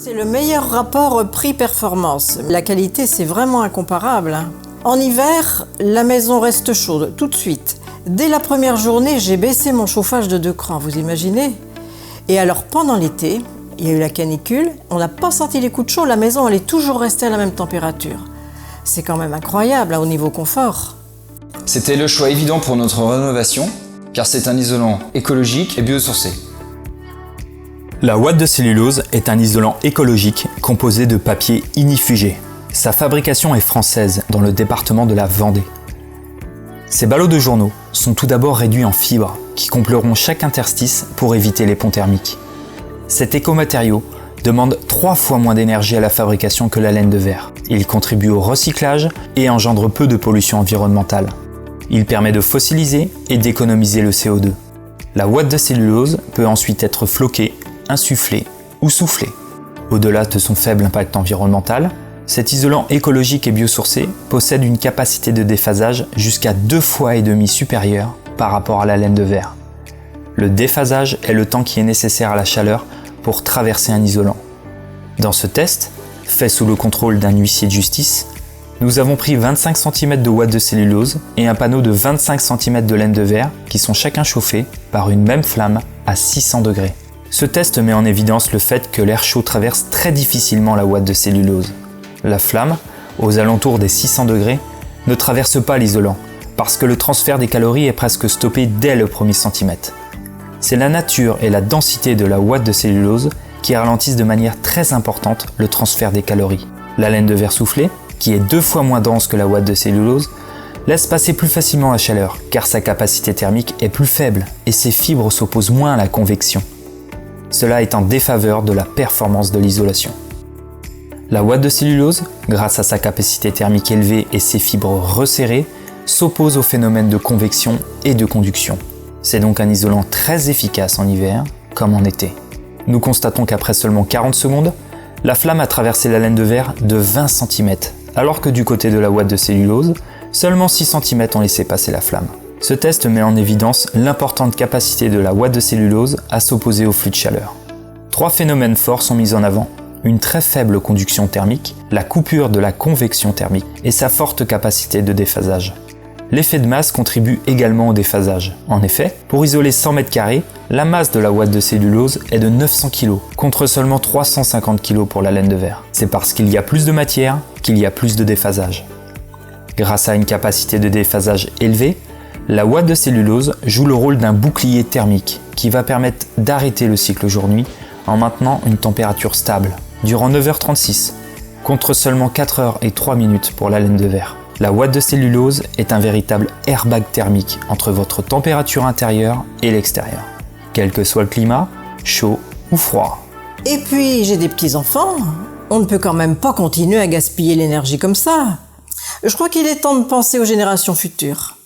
C'est le meilleur rapport prix-performance. La qualité, c'est vraiment incomparable. En hiver, la maison reste chaude tout de suite. Dès la première journée, j'ai baissé mon chauffage de 2 crans, vous imaginez? Et alors pendant l'été, il y a eu la canicule, on n'a pas senti les coups de chaud, la maison elle est toujours restée à la même température. C'est quand même incroyable au niveau confort. C'était le choix évident pour notre rénovation, car c'est un isolant écologique et biosourcé. La ouate de cellulose est un isolant écologique composé de papier ignifugé. Sa fabrication est française dans le département de la Vendée. Ces ballots de journaux sont tout d'abord réduits en fibres qui combleront chaque interstice pour éviter les ponts thermiques. Cet écomatériau demande 3 fois moins d'énergie à la fabrication que la laine de verre. Il contribue au recyclage et engendre peu de pollution environnementale. Il permet de fossiliser et d'économiser le CO2. La ouate de cellulose peut ensuite être floquée, insufflée ou soufflée. Au-delà de son faible impact environnemental, cet isolant écologique et biosourcé possède une capacité de déphasage jusqu'à 2,5 fois supérieure par rapport à la laine de verre. Le déphasage est le temps qui est nécessaire à la chaleur pour traverser un isolant. Dans ce test, fait sous le contrôle d'un huissier de justice, nous avons pris 25 cm de ouate de cellulose et un panneau de 25 cm de laine de verre qui sont chacun chauffés par une même flamme à 600 degrés. Ce test met en évidence le fait que l'air chaud traverse très difficilement la ouate de cellulose. La flamme, aux alentours des 600 degrés, ne traverse pas l'isolant, parce que le transfert des calories est presque stoppé dès le premier centimètre. C'est la nature et la densité de la ouate de cellulose qui ralentissent de manière très importante le transfert des calories. La laine de verre soufflée, qui est 2 fois moins dense que la ouate de cellulose, laisse passer plus facilement la chaleur, car sa capacité thermique est plus faible et ses fibres s'opposent moins à la convection. Cela est en défaveur de la performance de l'isolation. La ouate de cellulose, grâce à sa capacité thermique élevée et ses fibres resserrées, s'oppose au phénomène de convection et de conduction. C'est donc un isolant très efficace en hiver comme en été. Nous constatons qu'après seulement 40 secondes, la flamme a traversé la laine de verre de 20 cm, alors que du côté de la ouate de cellulose, seulement 6 cm ont laissé passer la flamme. Ce test met en évidence l'importante capacité de la ouate de cellulose à s'opposer au flux de chaleur. 3 phénomènes forts sont mis en avant: une très faible conduction thermique, la coupure de la convection thermique et sa forte capacité de déphasage. L'effet de masse contribue également au déphasage. En effet, pour isoler 100 m², la masse de la ouate de cellulose est de 900 kg, contre seulement 350 kg pour la laine de verre. C'est parce qu'il y a plus de matière qu'il y a plus de déphasage. Grâce à une capacité de déphasage élevée, la ouate de cellulose joue le rôle d'un bouclier thermique qui va permettre d'arrêter le cycle jour-nuit en maintenant une température stable durant 9h36, contre seulement 4h03 pour la laine de verre. La ouate de cellulose est un véritable airbag thermique entre votre température intérieure et l'extérieur, quel que soit le climat, chaud ou froid. Et puis, j'ai des petits-enfants. On ne peut quand même pas continuer à gaspiller l'énergie comme ça. Je crois qu'il est temps de penser aux générations futures.